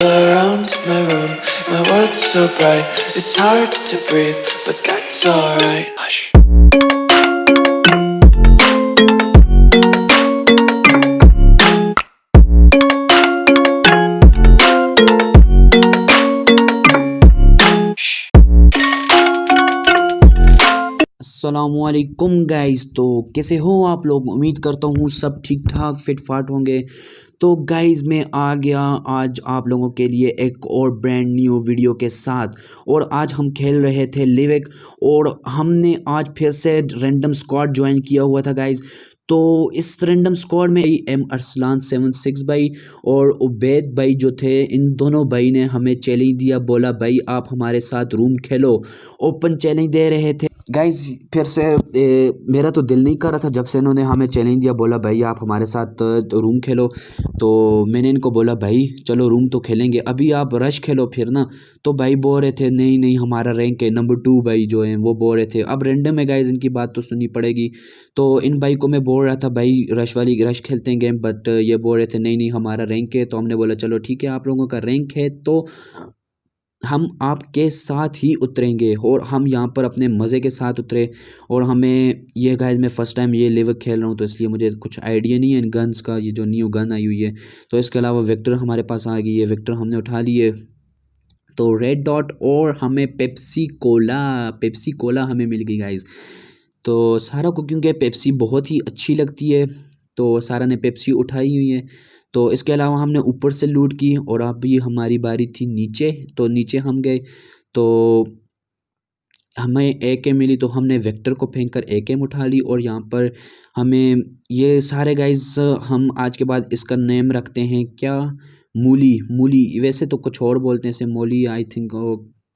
Around my room, my world's so bright, it's hard to breathe, but that's alright. Hush. अस्सलामुअलैकुम guys. तो कैसे हो आप लोग? उम्मीद करता हूँ सब ठीक ठाक फिट फाट होंगे। तो गाइस मैं आ गया आज आप लोगों के लिए एक और ब्रांड न्यू वीडियो के साथ। और आज हम खेल रहे थे लिविक और हमने आज फिर से रैंडम स्क्वाड ज्वाइन किया हुआ था गाइस। तो इस रैंडम स्क्वाड में एम अरसलान 76 भाई और उबैद भाई जो थे, इन दोनों भाई ने हमें चैलेंज दिया, बोला भाई आप हमारे साथ रूम खेलो। ओपन चैलेंज दे रहे थे गाइज। फिर से मेरा तो दिल नहीं कर रहा था जब से इन्होंने हमें चैलेंज दिया, बोला भाई आप हमारे साथ रूम खेलो। तो मैंने इनको बोला भाई चलो रूम तो खेलेंगे, अभी आप रश खेलो फिर ना। तो भाई बोल रहे थे नहीं नहीं हमारा रैंक है नंबर 2 भाई जो है वो बोल रहे थे। अब रैंडम है गाइज, इनकी बात तो सुननी पड़ेगी। तो इन भाई को मैं बोल रहा था भाई रश खेलते हैं गेम, बट ये बोल रहे थे नहीं नहीं हमारा रैंक है। तो हमने बोला चलो ठीक है, आप लोगों का रैंक है तो हम आपके साथ ही उतरेंगे। और हम यहाँ पर अपने मज़े के साथ उतरे। और हमें ये गाइस मैं फ़र्स्ट टाइम ये लिविक खेल रहा हूँ तो इसलिए मुझे कुछ आइडिया नहीं है इन गन्स का, ये जो न्यू गन आई हुई है। तो इसके अलावा विक्टर हमारे पास आ गई है, विक्टर हमने उठा ली है। तो रेड डॉट और हमें पेप्सी कोला हमें मिल गई गाइस। तो सारा को क्योंकि पेप्सी बहुत ही अच्छी लगती है तो सारा ने पेप्सी उठाई हुई है। तो इसके अलावा हमने ऊपर से लूट की और अभी हमारी बारी थी नीचे। तो नीचे हम गए तो हमें ए मिली तो हमने वेक्टर को फेंक कर ए उठा ली। और यहाँ पर हमें ये सारे गाइज हम आज के बाद इसका नेम रखते हैं क्या, मूली। मूली वैसे तो कुछ और बोलते हैं इसे, मोली आई थिंक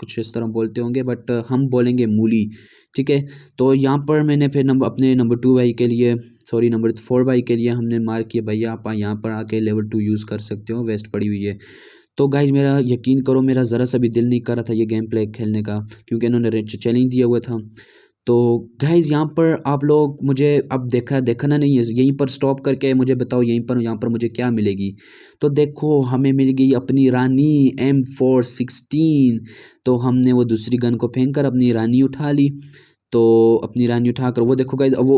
कुछ इस तरह बोलते होंगे, बट हम बोलेंगे मूली, ठीक है। तो यहाँ पर मैंने फिर अपने नंबर 2 भाई के लिए, सॉरी नंबर 4 भाई के लिए हमने मार्क किया भैया आप यहाँ पर आके लेवल 2 यूज़ कर सकते हो, वेस्ट पड़ी हुई है। तो गाइज मेरा यकीन करो मेरा ज़रा सा भी दिल नहीं कर रहा था ये गेम प्ले खेलने का, क्योंकि इन्होंने चैलेंज दिया हुआ था। तो गाइज यहाँ पर आप लोग मुझे अब देखना नहीं है, यहीं पर स्टॉप करके मुझे बताओ यहीं पर यहाँ पर मुझे क्या मिलेगी। तो देखो हमें मिल गई अपनी रानी M416। तो हमने वो दूसरी गन को फेंक कर अपनी रानी उठा ली। तो अपनी रानी उठाकर वो देखो गाइज, वो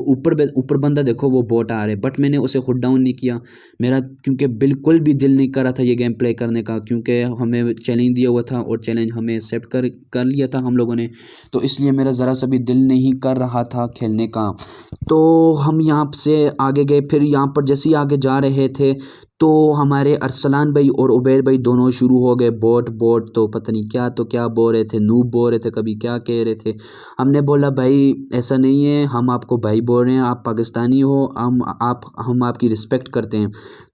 ऊपर बंदा देखो वो बोट आ रहे, बट मैंने उसे हुड डाउन नहीं किया मेरा, क्योंकि बिल्कुल भी दिल नहीं कर रहा था ये गेम प्ले करने का, क्योंकि हमें चैलेंज दिया हुआ था और चैलेंज हमें एक्सेप्ट कर लिया था हम लोगों ने। तो इसलिए मेरा ज़रा सा भी दिल नहीं कर रहा था खेलने का। तो हम यहाँ से आगे गए, फिर यहाँ पर जैसे ही आगे जा रहे थे तो हमारे अरसलान भाई और उबैद भाई दोनों शुरू हो गए बोट बोट, तो पता नहीं क्या तो क्या बोल रहे थे, नूब बोल रहे थे, कभी क्या कह रहे थे। हमने बोला भाई ऐसा नहीं है, हम आपको भाई बोल रहे हैं, आप पाकिस्तानी हो, हम आपकी रिस्पेक्ट करते हैं।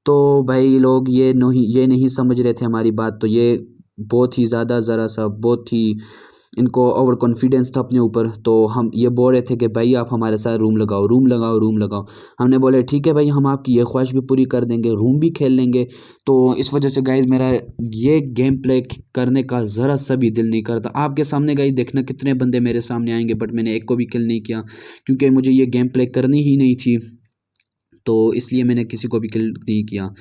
तो भाई लोग ये नहीं समझ रहे थे हमारी बात। तो ये बहुत ही ज़्यादा ज़रा सा बहुत ही इनको ओवर कॉन्फिडेंस था अपने ऊपर। तो हम ये बोल रहे थे कि भाई आप हमारे साथ रूम लगाओ रूम लगाओ रूम लगाओ। हमने बोले ठीक है भाई हम आपकी ये ख्वाहिश भी पूरी कर देंगे, रूम भी खेल लेंगे। तो इस वजह से गाइज मेरा ये गेम प्ले करने का ज़रा सा भी दिल नहीं करता। आपके सामने गाइज देखना कितने बंदे मेरे सामने आएंगे, बट मैंने एक को भी किल नहीं किया क्योंकि मुझे ये गेम प्ले करनी ही नहीं थी। तो इसलिए मैंने किसी को भी किल नहीं किया।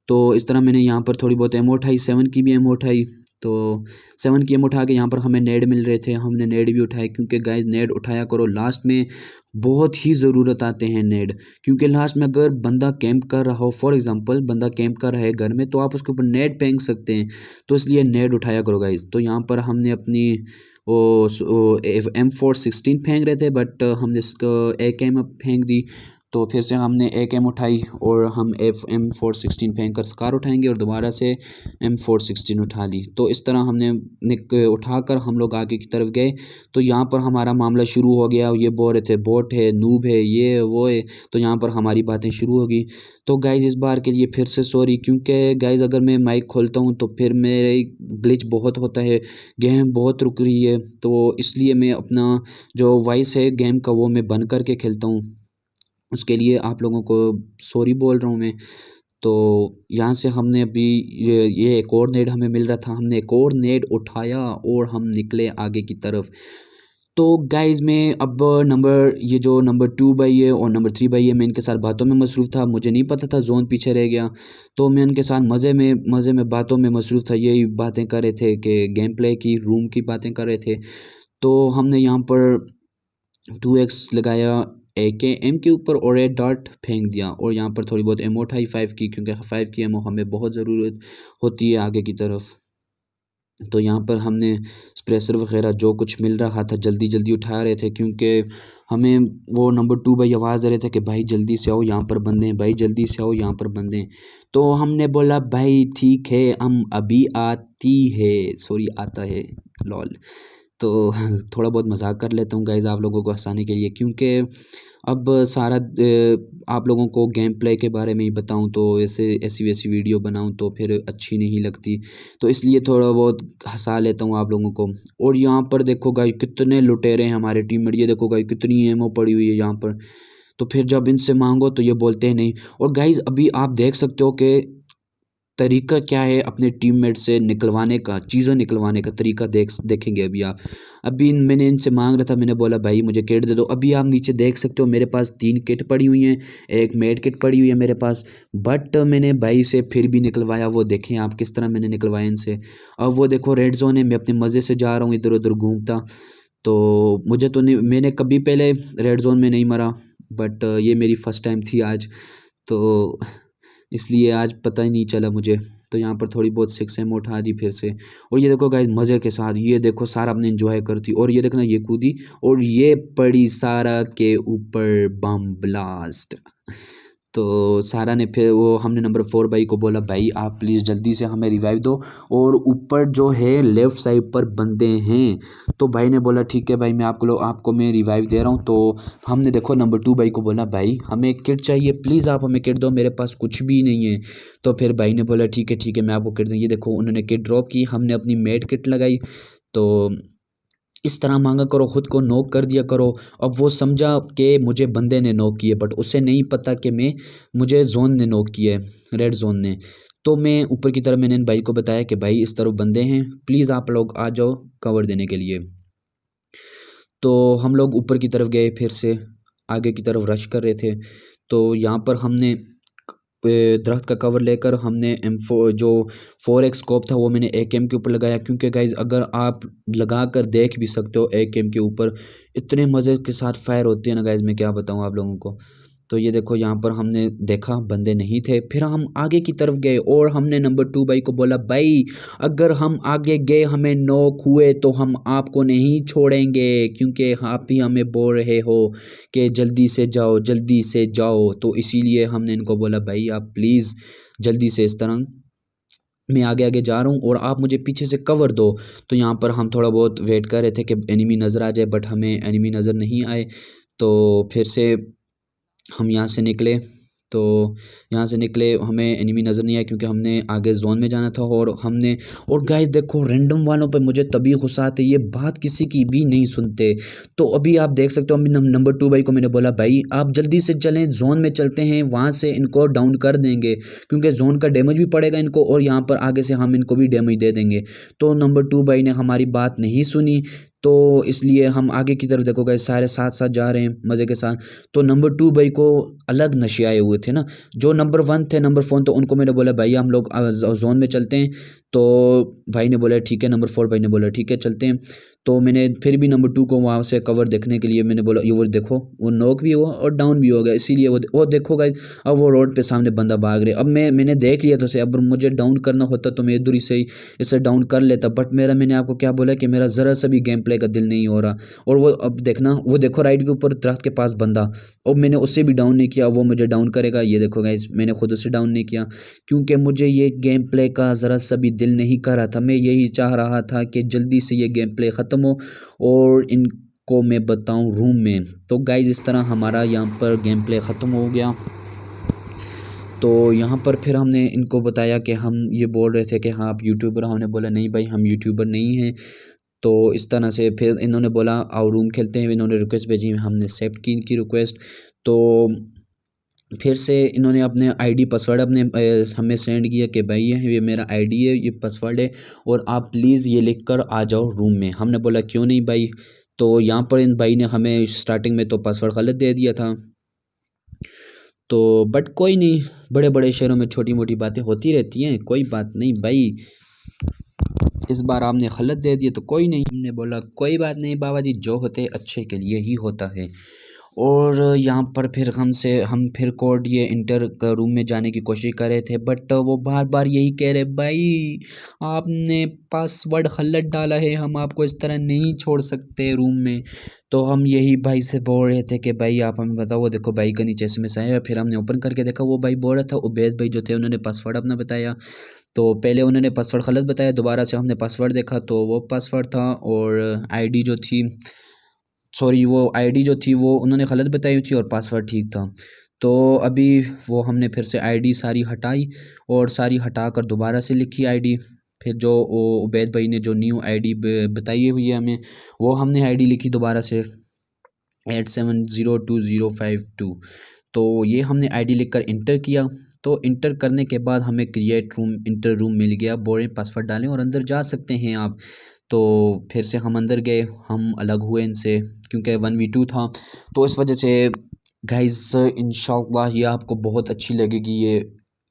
तो इस तरह मैंने यहाँ पर थोड़ी बहुत एमो उठाई, 7 की भी एमो उठाई। तो 7 की एमो उठा के यहाँ पर हमें नेड मिल रहे थे, हमने नेड भी उठाए, क्योंकि गाइस नेड उठाया करो लास्ट में बहुत ही ज़रूरत आते हैं नेड। क्योंकि लास्ट में अगर बंदा कैंप कर रहा हो, फॉर एग्जांपल बंदा कैंप कर रहा है घर में, तो आप उसके ऊपर नेड फेंक सकते हैं। तो इसलिए नेड उठाया करो गाइस। तो यहाँ पर हमने अपनी वो M416 फेंक रहे थे, बट हमने इसको AK फेंक दी। तो फिर से हमने AK उठाई और हम M416 फेंक कर स्कार उठाएंगे और दोबारा से M416 उठा ली। तो इस तरह हमने उठाकर हम लोग आगे की तरफ गए। तो यहाँ पर हमारा मामला शुरू हो गया, ये बोल रहे थे बोट है, नूब है, ये वो है। तो यहाँ पर हमारी बातें शुरू हो गई। तो गाइज़ इस बार के लिए फिर से सॉरी, क्योंकि गाइज़ अगर मैं माइक खोलता हूँ तो फिर मेरे ग्लिच बहुत होता है, गेम बहुत रुक रही है। तो इसलिए मैं अपना जो वॉइस है गेम का वो मैं बंद करके खेलता हूँ, उसके लिए आप लोगों को सॉरी बोल रहा हूँ मैं। तो यहाँ से हमने अभी ये एक और नेड हमें मिल रहा था, हमने एक और नेड उठाया और हम निकले आगे की तरफ। तो गाइज़ मैं अब ये जो नंबर 2 भाई है और नंबर 3 भाई है, मैं इनके साथ बातों में मसरूफ़ था। मुझे नहीं पता था जोन पीछे रह गया, तो मैं उनके साथ मज़े में बातों में मसरूफ़ था। यही बातें कर रहे थे कि गेम प्ले की, रूम की बातें कर रहे थे। तो हमने यहाँ पर 2x लगाया एकेएम के ऊपर और एक डॉट फेंक दिया, और यहाँ पर थोड़ी बहुत एमो उठाई 5 की, क्योंकि 5 की एमो हमें बहुत ज़रूरत होती है आगे की तरफ। तो यहाँ पर हमने स्प्रेसर वगैरह जो कुछ मिल रहा था जल्दी जल्दी उठा रहे थे, क्योंकि हमें वो नंबर 2 भाई आवाज़ दे रहे थे कि भाई जल्दी से आओ, यहाँ पर बंदे हैं, भाई जल्दी से आओ, यहाँ पर बंदे हैं। तो हमने बोला भाई ठीक है, हम अभी आती है, सॉरी आता है, लॉल। तो थोड़ा बहुत मजाक कर लेता हूँ गाइज़ आप लोगों को हंसाने के लिए, क्योंकि अब सारा आप लोगों को गेम प्ले के बारे में ही बताऊँ तो ऐसे ऐसी वैसी वीडियो बनाऊँ तो फिर अच्छी नहीं लगती, तो इसलिए थोड़ा बहुत हंसा लेता हूँ आप लोगों को। और यहाँ पर देखो गाइस कितने लुटेरे हैं हमारे टीममेट, ये देखो गाइस कितनी एमो पड़ी हुई है यहाँ पर। तो फिर जब इनसे मांगो तो ये बोलते हैं नहीं। और गाइस अभी आप देख सकते हो कि तरीका क्या है अपने टीममेट से निकलवाने का, चीज़ें निकलवाने का तरीका देखेंगे अभी आप। अभी मैंने इनसे मांग रहा था, मैंने बोला भाई मुझे किट दे दो। अभी आप नीचे देख सकते हो मेरे पास 3 किट पड़ी हुई हैं, एक मेड किट पड़ी हुई है मेरे पास, बट मैंने भाई से फिर भी निकलवाया। वो देखें आप किस तरह मैंने निकलवाया इनसे। अब वो देखो रेड जोन है, मैं अपने मज़े से जा रहा हूँ इधर उधर घूमता। तो मुझे तो नहीं, मैंने कभी पहले रेड जोन में नहीं मरा, बट ये मेरी फर्स्ट टाइम थी आज, तो इसलिए आज पता ही नहीं चला मुझे। तो यहाँ पर थोड़ी बहुत 6 एम उठा दी फिर से। और ये देखो गाइस मज़े के साथ, ये देखो सारा अपने एंजॉय करती, और ये देखना ये कूदी और ये पड़ी सारा के ऊपर बम ब्लास्ट। तो सारा ने फिर वो हमने नंबर 4 भाई को बोला भाई आप प्लीज़ जल्दी से हमें रिवाइव दो, और ऊपर जो है लेफ़्ट साइड पर बंदे हैं। तो भाई ने बोला ठीक है भाई, मैं आपको मैं रिवाइव दे रहा हूँ। तो हमने देखो नंबर 2 भाई को बोला भाई हमें किट चाहिए, प्लीज़ आप हमें किट दो, मेरे पास कुछ भी नहीं है। तो फिर भाई ने बोला ठीक है मैं आपको किट दूँ। ये देखो उन्होंने किट ड्रॉप की, हमने अपनी मेड किट लगाई। तो इस तरह मांगा करो, खुद को नॉक कर दिया करो। अब वो समझा कि मुझे बंदे ने नॉक किए, बट उसे नहीं पता कि मुझे जोन ने नॉक किया है, रेड जोन ने। तो मैं ऊपर की तरफ मैंने इन भाई को बताया कि भाई इस तरफ बंदे हैं, प्लीज़ आप लोग आ जाओ कवर देने के लिए। तो हम लोग ऊपर की तरफ गए, फिर से आगे की तरफ रश कर रहे थे। तो यहाँ पर हमने दरख्त का कवर लेकर हमने M4 जो 4x स्कोप था वो मैंने AKM के ऊपर लगाया, क्योंकि गाइज अगर आप लगा कर देख भी सकते हो AKM के ऊपर इतने मज़े के साथ फायर होती है ना गाइज, मैं क्या बताऊँ आप लोगों को। तो ये देखो यहाँ पर हमने देखा बंदे नहीं थे, फिर हम आगे की तरफ गए और हमने नंबर 2 भाई को बोला भाई अगर हम आगे गए हमें नॉक हुए तो हम आपको नहीं छोड़ेंगे, क्योंकि आप ही हमें बोल रहे हो कि जल्दी से जाओ जल्दी से जाओ। तो इसीलिए हमने इनको बोला भाई आप प्लीज़ जल्दी से, इस तरह मैं आगे आगे जा रहा हूँ और आप मुझे पीछे से कवर दो। तो यहाँ पर हम थोड़ा बहुत वेट कर रहे थे कि एनिमी नज़र आ जाए, बट हमें एनिमी नज़र नहीं आए। तो फिर से हम यहाँ से निकले। तो यहाँ से निकले, हमें एनिमी नज़र नहीं आया क्योंकि हमने आगे जोन में जाना था। और गाइस देखो रैंडम वालों पे मुझे तभी गुस्सा आता है, ये बात किसी की भी नहीं सुनते। तो अभी आप देख सकते हो नंबर 2 भाई को मैंने बोला भाई आप जल्दी से चलें, जोन में चलते हैं, वहाँ से इनको डाउन कर देंगे, क्योंकि जोन का डैमेज भी पड़ेगा इनको और यहाँ पर आगे से हम इनको भी डैमेज दे देंगे। तो नंबर 2 भाई ने हमारी बात नहीं सुनी, तो इसलिए हम आगे की तरफ देखो गाइस सारे साथ साथ जा रहे हैं मज़े के साथ। तो नंबर 2 भाई को अलग नशे आए हुए थे ना, जो नंबर 1 थे नंबर 4, तो उनको मैंने बोला भाई हम लोग जोन में चलते हैं। तो भाई ने बोला ठीक है, नंबर 4 भाई ने बोला ठीक है चलते हैं। तो मैंने फिर भी नंबर 2 को वहाँ से कवर देखने के लिए मैंने बोला ये वो देखो वो नॉक भी हुआ और डाउन भी हो गया, इसीलिए वो देखो गाइस अब वो रोड पे सामने बंदा भाग रहे। अब मैंने देख लिया तो से, अब मुझे डाउन करना होता तो मैं इधर ही से ही इसे डाउन कर लेता, बट मैंने आपको क्या बोला कि मेरा ज़रा सा भी गेम प्ले का दिल नहीं हो रहा। और वो अब देखना, वो देखो राइट के ऊपर दरख्त के पास बंदा, अब मैंने उससे भी डाउन नहीं किया, वो मुझे डाउन करेगा। ये देखो गाइस मैंने खुद उसे डाउन नहीं किया, क्योंकि मुझे ये गेम प्ले का ज़रा सा भी दिल नहीं कर रहा था। मैं यही चाह रहा था कि जल्दी से ये गेम प्ले ख़त्म हो और इनको मैं बताऊं रूम में। तो गाइस इस तरह हमारा यहाँ पर गेम प्ले ख़त्म हो गया। तो यहाँ पर फिर हमने इनको बताया कि हम ये बोल रहे थे कि हाँ आप यूट्यूबर, हमने बोला नहीं भाई हम यूट्यूबर नहीं हैं। तो इस तरह से फिर इन्होंने बोला आओ रूम खेलते हैं, इन्होंने रिक्वेस्ट भेजी, हमने एक्सेप्ट की इनकी रिक्वेस्ट। तो फिर से इन्होंने अपने आईडी पासवर्ड हमें सेंड किया कि भाई ये मेरा आईडी है, ये पासवर्ड है और आप प्लीज़ ये लिख कर आ जाओ रूम में। हमने बोला क्यों नहीं भाई, तो यहाँ पर इन भाई ने हमें स्टार्टिंग में तो पासवर्ड गलत दे दिया था। तो बट कोई नहीं, बड़े बड़े शहरों में छोटी मोटी बातें होती रहती हैं, कोई बात नहीं भाई। इस बार आपने गलत दे दिया तो कोई नहीं, हमने बोला कोई बात नहीं बाबा जी, जो होते अच्छे के लिए ही होता है। और यहाँ पर फिर हम फिर कोड ये इंटर रूम में जाने की कोशिश कर रहे थे, बट वो बार बार यही कह रहे भाई आपने पासवर्ड गलत डाला है, हम आपको इस तरह नहीं छोड़ सकते रूम में। तो हम यही भाई से बोल रहे थे कि भाई आप हमें बताओ। वो देखो भाई का नीचे SMS आया, फिर हमने ओपन करके देखा, वो भाई बोल रहा था उबैद भाई जो थे उन्होंने पासवर्ड अपना बताया। तो पहले उन्होंने पासवर्ड गलत बताया, दोबारा से हमने पासवर्ड देखा तो वो पासवर्ड था, और आईडी जो थी, सॉरी वो आईडी जो थी वो उन्होंने गलत बताई थी और पासवर्ड ठीक था। तो अभी वो हमने फिर से आईडी सारी हटाई, और सारी हटा कर दोबारा से लिखी आईडी। फिर जो वो उबैद भाई ने जो न्यू आईडी बताई हुई है हमें, वो हमने आईडी लिखी दोबारा से 870205 2। तो ये हमने आईडी लिखकर इंटर किया। तो इंटर करने के बाद हमें क्रिएट रूम इंटर रूम मिल गया, बोले पासवर्ड डालें और अंदर जा सकते हैं आप। तो फिर से हम अंदर गए, हम अलग हुए इनसे क्योंकि 1v2 था। तो इस वजह से गाइस इंशाल्लाह ये आपको बहुत अच्छी लगेगी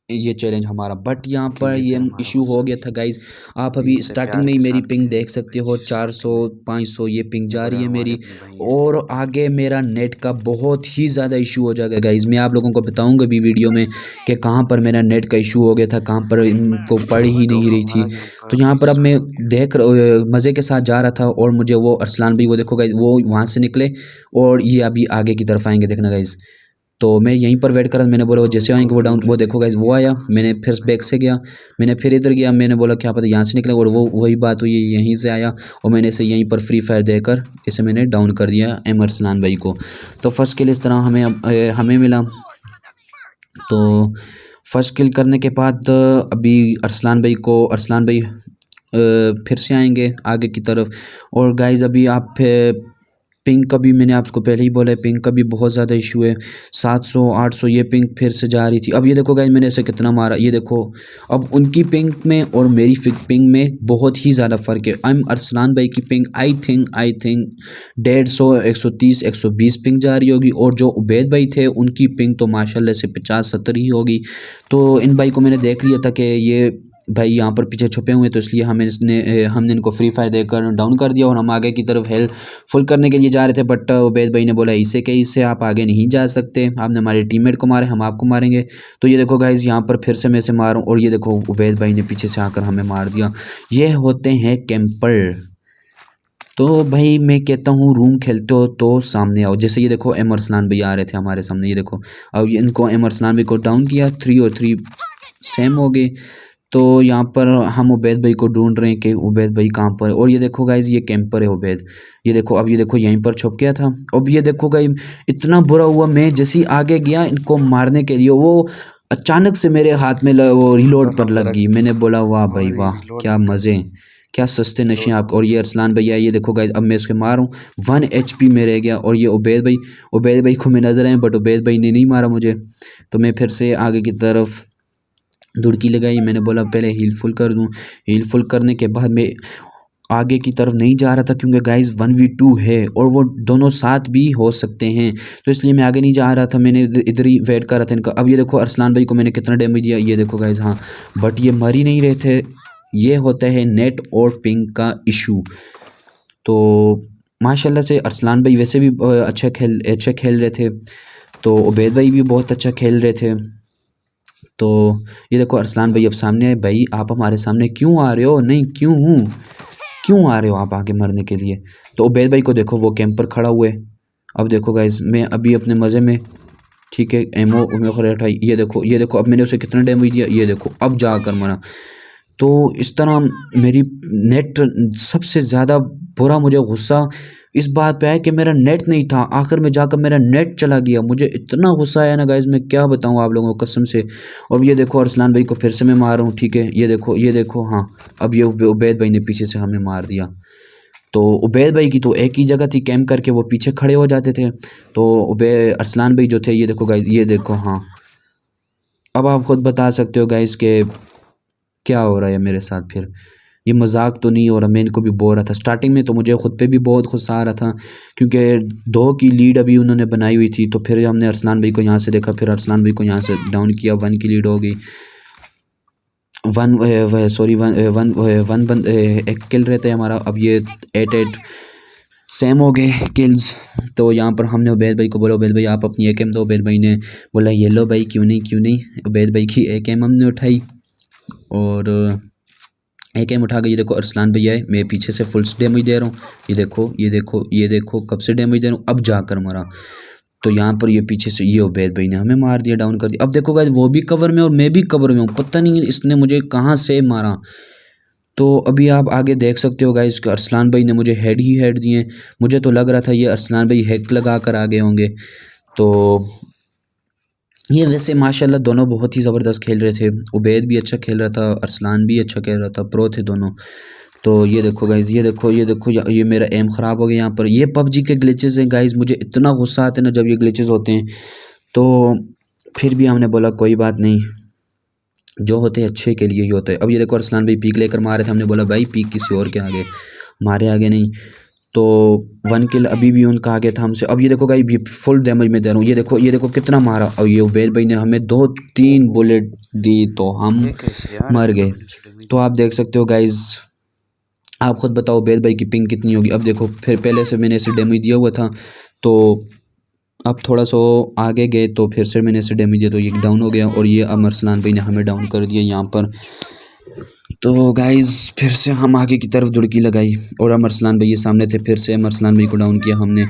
ये चैलेंज हमारा। बट यहाँ पर ये इशू हो गया था गाइस, आप अभी स्टार्टिंग में ही मेरी पिंग देख सकते हो 400 500 ये पिंग जा रही है मेरी, और आगे मेरा नेट का बहुत ही ज़्यादा इशू हो जाएगा गाइस। मैं आप लोगों को बताऊंगा भी वीडियो में कि कहाँ पर मेरा नेट का इशू हो गया था, कहाँ पर इनको पढ़ ही नहीं रही थी। तो यहाँ पर अब मैं मज़े के साथ जा रहा था, और मुझे वो अरसलान भाई वो देखो गाइस वो वहाँ से निकले और ये अभी आगे की तरफ आएंगे, देखना गाइस। तो मैं यहीं पर वेट कर रहा था, मैंने बोला वो जैसे आएंगे वो डाउन, वो देखो गाइस वो आया, मैंने फिर बैक से गया, मैंने फिर इधर गया, मैंने बोला क्या पता यहाँ से निकले, और वो वही बात हुई, यहीं से आया और मैंने इसे यहीं पर फ्री फायर देकर इसे मैंने डाउन कर दिया एम अरसलान भाई को। तो फर्स्ट किल इस तरह हमें मिला। तो फर्स्ट किल करने के बाद अभी अरसलान भाई फिर से आएंगे आगे की तरफ। और गाइज़ अभी आप पिंग का भी मैंने आपको पहले ही बोला है, पिंग का भी बहुत ज़्यादा इशू है, 700 800 ये पिंग फिर से जा रही थी। अब ये देखो गाइस मैंने इसे कितना मारा, ये देखो अब उनकी पिंग में और मेरी पिंग में बहुत ही ज़्यादा फ़र्क है। अरसलान भाई की पिंग आई थिंक 150 130 120 पिंग जा रही होगी, और जो उबैद भाई थे उनकी पिंग तो माशाल्लाह से 50 70 ही होगी। तो इन भाई को मैंने देख लिया था कि ये भाई यहाँ पर पीछे छुपे हुए हैं, तो इसलिए हमने इनको फ्री फायर देकर डाउन कर दिया, और हम आगे की तरफ हेल्थ फुल करने के लिए जा रहे थे। बट उबैद भाई ने बोला इससे आप आगे नहीं जा सकते, आपने हमारे टीममेट को मारे, हम आपको मारेंगे। तो ये देखो गाइज यहाँ पर फिर से मैं से मारूँ, और ये देखो उबैद भाई ने पीछे से आकर हमें मार दिया। ये होते हैं कैंपर। तो भाई मैं कहता हूँ रूम खेलते हो तो सामने आओ। जैसे ये देखो एम अरसलान भाई आ रहे थे हमारे सामने, ये देखो अब इनको एम अरसलान भाई को डाउन किया, 3 और 3 सेम हो गए। तो यहाँ पर हम उबैद भाई को ढूंढ रहे हैं कि उबैद भाई कहाँ पर है। और ये देखो गाइज ये कैंपर है उबैद, ये देखो अब ये देखो यहीं पर छुप गया था। अब ये देखो गाइज इतना बुरा हुआ, मैं जैसे ही आगे गया इनको मारने के लिए, वो अचानक से मेरे हाथ में वो रिलोड पर लग गई। मैंने बोला वाह भाई वाह, क्या मज़े, क्या सस्ते नशे आप। और ये अरसलान भैया, ये देखो गाइज अब मैं उसके मारूँ 1 HP में रह गया। और ये उबैद भाई को मैं नजर आए, बट उबैद भाई ने नहीं मारा मुझे। तो मैं फिर से आगे की तरफ दुड़की लगाई, मैंने बोला पहले हील फुल कर दूं। हील फुल करने के बाद मैं आगे की तरफ नहीं जा रहा था, क्योंकि गाइस 1v2 है और वो दोनों साथ भी हो सकते हैं, तो इसलिए मैं आगे नहीं जा रहा था, मैंने इधर ही वेट कर रहा था इनका। अब ये देखो अरसलान भाई को मैंने कितना डैमेज दिया, ये देखो गाइस, हाँ बट ये मर ही नहीं रहे थे। ये होता है नेट और पिंग का इशू। तो माशाल्लाह से अरसलान भाई वैसे भी अच्छा खेल रहे थे, तो उबैद भाई भी बहुत अच्छा खेल रहे थे। तो ये देखो अरसलान भाई अब सामने आए, भाई आप हमारे सामने क्यों आ रहे हो, नहीं क्यों आ रहे हो आप आगे मरने के लिए। तो उबैद भाई को देखो वो कैंपर खड़ा हुए। अब देखो गाइस मैं अभी अपने मज़े में, ठीक है एमओ उठाई, ये देखो अब मैंने उसे कितना डैमेज दिया, ये देखो अब जाकर मरा। तो इस तरह मेरी नेट सबसे ज़्यादा बुरा मुझे गुस्सा इस बात पे है कि मेरा नेट नहीं था, आखिर में जाकर मेरा नेट चला गया। मुझे इतना गुस्सा आया ना गाइस, मैं क्या बताऊँ आप लोगों को कसम से। और ये देखो अरसलान भाई को फिर से मैं मार रहा हूँ, ठीक है ये देखो हाँ अब ये उबैद भाई ने पीछे से हमें मार दिया। तो उबैद भाई की तो एक ही जगह थी कैंप करके, वो पीछे खड़े हो जाते थे। तो अरसलान भाई जो थे, ये देखो गाइस, ये देखो हाँ अब आप खुद बता सकते हो गाइस के क्या हो रहा है मेरे साथ। फिर ये मजाक तो नहीं हो रहा, मैं इनको भी बोल रहा था। स्टार्टिंग में तो मुझे ख़ुद पे भी बहुत गुस्सा आ रहा था क्योंकि 2 की लीड अभी उन्होंने बनाई हुई थी। तो फिर हमने अरसलान भाई को यहाँ से देखा, फिर अरसलान भाई को यहाँ से डाउन किया, 1 की लीड हो गई। वन बंद एक किल रहता है हमारा, अब ये 8 सेम हो गए किल्स। तो यहाँ पर हमने उबैद भाई को बोला, उबैद भाई आप अपनी एकेम दो। उबैद भाई ने बोला ये लो भाई, क्यों नहीं। उबैद भाई की एकेम हमने उठाई और एकेम उठा के ये देखो अरसलान भैया है, मैं पीछे से फुल डैमेज दे रहा हूँ। ये देखो कब से डैमेज दे रहा हूँ, अब जाकर मरा। तो यहाँ पर ये पीछे से ये उबैद भाई ने हमें मार दिया, डाउन कर दिया। अब देखो गाइस वो भी कवर में और मैं भी कवर में हूँ, पता नहीं इसने मुझे कहाँ से मारा। तो अभी आप आगे देख सकते हो गाइस कि अरसलान भाई ने मुझे हेड ही हेड दिए। मुझे तो लग रहा था ये अरसलान भाई हैक लगा कर आ गए होंगे। तो ये वैसे माशाल्लाह दोनों बहुत ही ज़बरदस्त खेल रहे थे। उबैद भी अच्छा खेल रहा था, अरसलान भी अच्छा खेल रहा था, प्रो थे दोनों। तो ये देखो गाइस, ये देखो ये मेरा एम ख़राब हो गया यहाँ पर। ये पबजी के ग्लिचेस हैं गाइस, मुझे इतना गुस्सा आता है ना जब ये ग्लिचेस होते हैं। तो फिर भी हमने बोला कोई बात नहीं, जो होते हैं अच्छे के लिए ही होते हैं। अब ये देखो अरसलान भाई पीक लेकर मारे थे, हमने बोला भाई पीक किसी और के आगे, हमारे आगे नहीं। तो 1 किल अभी भी उनका आगे था हमसे। अब ये देखो गाइस फुल डैमेज में दे रहा हूँ, ये देखो कितना मारा। और ये उबैद भाई ने हमें 2-3 बुलेट दी तो हम मर गए। तो आप देख सकते हो गाइस, आप खुद बताओ उबैद भाई की पिंग कितनी होगी। अब देखो फिर पहले से मैंने इसे डैमेज दिया हुआ था, तो अब थोड़ा सा आगे गए तो फिर से मैंने इसे डैमेज दिया तो ये डाउन हो गया। और ये अब अरसलान भाई ने हमें डाउन कर दिया यहाँ पर। तो गाइस फिर से हम आगे की तरफ दुड़की लगाई और हम अरसलान भाई ये सामने थे, फिर से हम अरसलान भाई को डाउन किया हमने।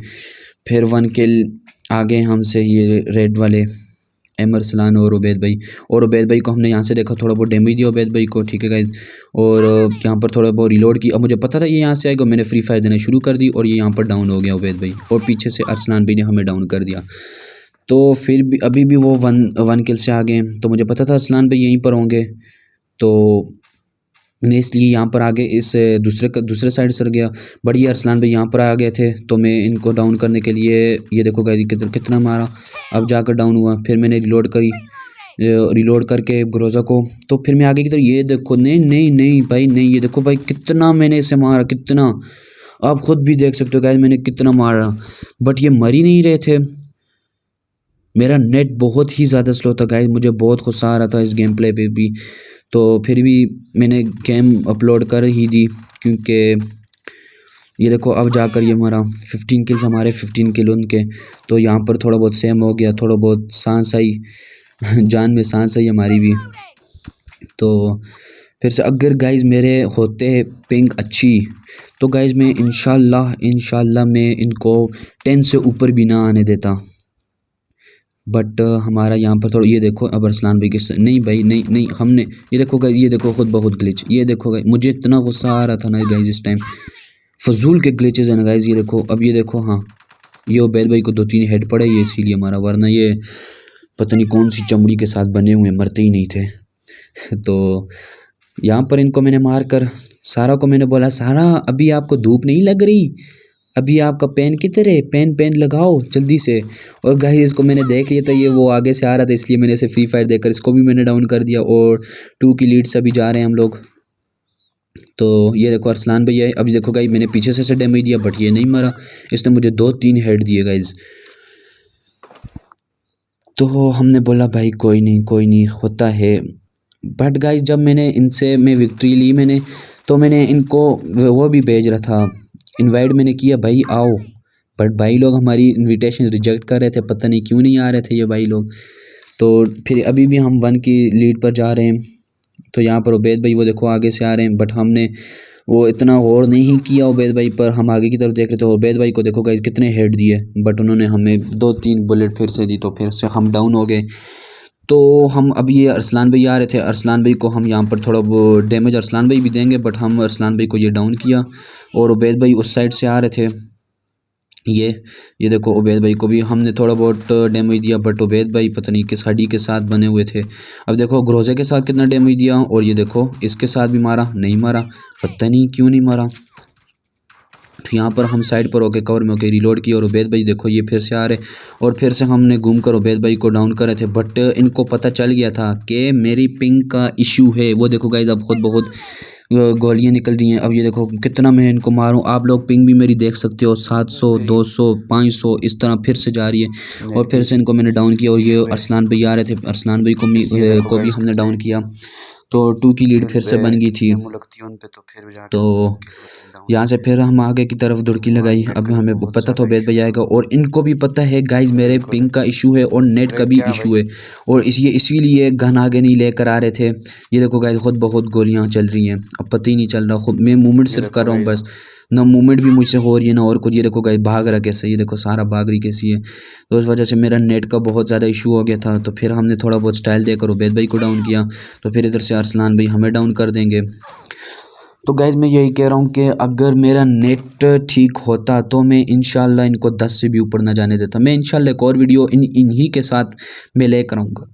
फिर 1 किल आगे हमसे ये रेड वाले अरसलान और उबैद भाई को हमने यहाँ से देखा, थोड़ा बहुत डैमेज दिया उबैद भाई को, ठीक है गाइज। और यहाँ पर थोड़ा बहुत रिलोड की। अब मुझे पता था ये यहाँ से आएगा, मैंने फ्री फायर देना शुरू कर दी और ये यहाँ पर डाउन हो गया उबैद भाई, और पीछे से अरसलान भाई ने हमें डाउन कर दिया। तो फिर भी अभी भी वो वन किल से आ गए, तो मुझे पता था अरसलान भाई यहीं पर होंगे। तो मैं इसलिए यहाँ पर आगे इस दूसरे साइड सर गया। बढ़िया अरसलान भाई यहाँ पर आ गए थे, तो मैं इनको डाउन करने के लिए ये देखो गाइस कितना मारा, अब जाकर डाउन हुआ। फिर मैंने रिलोड करके ग्रोजा को, तो फिर मैं आगे की तरफ ये देखो, नहीं भाई नहीं, ये देखो भाई कितना मैंने इसे मारा, कितना आप खुद भी देख सकते हो गाइस मैंने कितना मारा, बट ये मर ही नहीं रहे थे। मेरा नेट बहुत ही ज़्यादा स्लो था गाइस, मुझे बहुत गुस्सा आ रहा था इस गेम प्ले पे भी। तो फिर भी मैंने गेम अपलोड कर ही दी, क्योंकि ये देखो अब जाकर ये हमारा 15 किल्स हमारे 15 किल उनके। तो यहाँ पर थोड़ा बहुत सेम हो गया, थोड़ा बहुत सांस आई जान में सांस आई हमारी भी। तो फिर से अगर गाइस मेरे होते पिंग अच्छी, तो गाइस मैं इंशाल्लाह मैं इनको 10 से ऊपर भी ना आने देता। बट हमारा यहाँ पर थोड़ा ये देखो अब अरसलान भाई के नहीं भाई नहीं हमने ये देखो गाइस, ये देखो खुद बहुत ग्लिच, ये देखो गाइस मुझे इतना गुस्सा आ रहा था ना गाइस इस टाइम, फजूल के ग्लिचेस हैं ना गाइस। ये देखो अब ये देखो, हाँ ये उबैद भाई को 2-3 हेड पड़े, ये इसीलिए हमारा, वरना ये पता नहीं कौन सी चमड़ी के साथ बने हुए मरते ही नहीं थे। तो यहाँ पर इनको मैंने मार कर सारा को मैंने बोला, सारा अभी आपको धूप नहीं लग रही, अभी आपका पेन किधर है, पेन लगाओ जल्दी से। और गाइस इसको मैंने देख लिया था, ये वो आगे से आ रहा था, इसलिए मैंने इसे फ्री फायर देकर इसको भी मैंने डाउन कर दिया। और 2 की लीड से अभी जा रहे हैं हम लोग। तो ये देखो अरसलान भैया है, अभी देखो गाइस मैंने पीछे से डैमेज दिया बट ये नहीं मरा, इसने मुझे 2-3 हेड दिए गाइस। तो हमने बोला भाई कोई नहीं होता है। बट गाइस जब मैं विक्ट्री ली मैंने, तो मैंने इनको वो भी भेज रहा था, इनवाइट मैंने किया भाई आओ, बट भाई लोग हमारी इनविटेशन रिजेक्ट कर रहे थे, पता नहीं क्यों नहीं आ रहे थे ये भाई लोग। तो फिर अभी भी हम 1 की लीड पर जा रहे हैं। तो यहाँ पर उबैद भाई वो देखो आगे से आ रहे हैं, बट हमने वो इतना गौर नहीं किया उबैद भाई पर, हम आगे की तरफ देख रहे थे। उबैद भाई को देखो गाइस कितने हेड दिए, बट उन्होंने हमें 2-3 बुलेट फिर से दी, तो फिर से हम डाउन हो गए। तो हम अभी ये अरसलान भाई आ रहे थे, अरसलान भाई को हम यहाँ पर थोड़ा वो डैमेज अरसलान भाई भी देंगे, बट हम अरसलान भाई को ये डाउन किया। और उबैद भाई उस साइड से आ रहे थे, ये देखो उबैद भाई को भी हमने थोड़ा बहुत डैमेज दिया, बट उबैद भाई पता नहीं किस हड्डी के साथ बने हुए थे। अब देखो ग्रोजे के साथ कितना डैमेज दिया, और ये देखो इसके साथ भी मारा, नहीं मारा, पता नहीं क्यों नहीं मारा। तो यहाँ पर हम साइड पर होके कवर में होके रिलोड किया, और उबैद भाई देखो ये फिर से आ रहे, और फिर से हमने घूम कर उबैद भाई को डाउन करे थे। बट इनको पता चल गया था कि मेरी पिंग का इशू है। वो देखो गाइज अब खुद बहुत गोलियाँ निकल रही हैं। अब ये देखो कितना मैं इनको मारूं। आप लोग पिंग भी मेरी देख सकते हो, 700 200 500 इस तरह फिर से जा रही है। और फिर से इनको मैंने डाउन किया। और ये अरसलान भाई आ रहे थे, अरसलान भाई को भी हमने डाउन किया, तो 2 की लीड फिर से बन गई थी। तो यहाँ से फिर हम आगे की तरफ दुड़की लगाई। अब हमें पता था उबैद भाई आएगा, और इनको भी पता है गाइज मेरे पिंग का इशू है और नेट का भी इशू है, और इसीलिए गन आगे नहीं लेकर आ रहे थे। ये देखो गाइज खुद बहुत गोलियां चल रही हैं, अब पता ही नहीं चल रहा। खुद मैं मूवमेंट सिर्फ कर रहा हूँ बस, ना मूवमेंट भी मुझसे हो रही है ना और कुछ। ये देखो गाइज भाग रहा कैसे, ये देखो सारा भाग रही कैसी है। तो उस वजह से मेरा नेट का बहुत ज़्यादा इशू हो गया था। तो फिर हमने थोड़ा बहुत स्टाइल देकर उबैद भाई को डाउन किया, तो फिर इधर से अरसलान भाई हमें डाउन कर देंगे। तो गाइज़ मैं यही कह रहा हूँ कि अगर मेरा नेट ठीक होता तो मैं इंशाल्लाह इनको 10 से भी ऊपर ना जाने देता। मैं इंशाल्लाह एक और वीडियो इन्हीं के साथ मैं लेकर आऊँगा।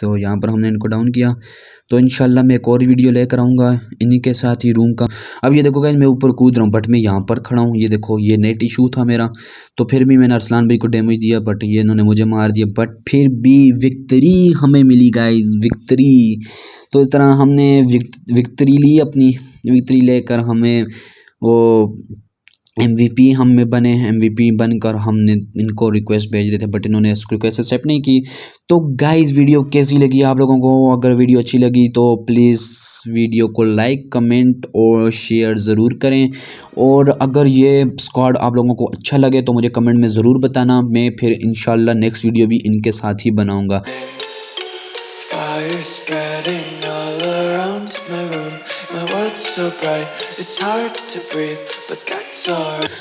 तो यहाँ पर हमने इनको डाउन किया, तो इंशाल्लाह मैं एक और वीडियो लेकर आऊँगा इन्हीं के साथ ही रूम का। अब ये देखो गाइस मैं ऊपर कूद रहा हूँ, बट मैं यहाँ पर खड़ा हूँ। ये देखो ये नेट इशू था मेरा, तो फिर भी मैंने अरसलान भाई को डैमेज दिया, बट ये इन्होंने मुझे मार दिया। बट फिर भी विक्ट्री हमें मिली गाइस, विक्ट्री। तो इस तरह हमने विक्ट्री ली, अपनी विक्ट्री लेकर हमें वो MVP हम में बने। MVP बनकर हमने इनको रिक्वेस्ट भेज रहे थे, बट इन्होंने रिक्वेस्ट एक्सेप्ट नहीं की। तो गाइस वीडियो कैसी लगी आप लोगों को? अगर वीडियो अच्छी लगी तो प्लीज़ वीडियो को लाइक कमेंट और शेयर ज़रूर करें। और अगर ये स्क्वाड आप लोगों को अच्छा लगे तो मुझे कमेंट में ज़रूर बताना, मैं फिर इंशाल्लाह नेक्स्ट वीडियो भी इनके साथ ही बनाऊँगा। Fire spreading all around my room. My world's so bright, it's hard to breathe, but that's alright.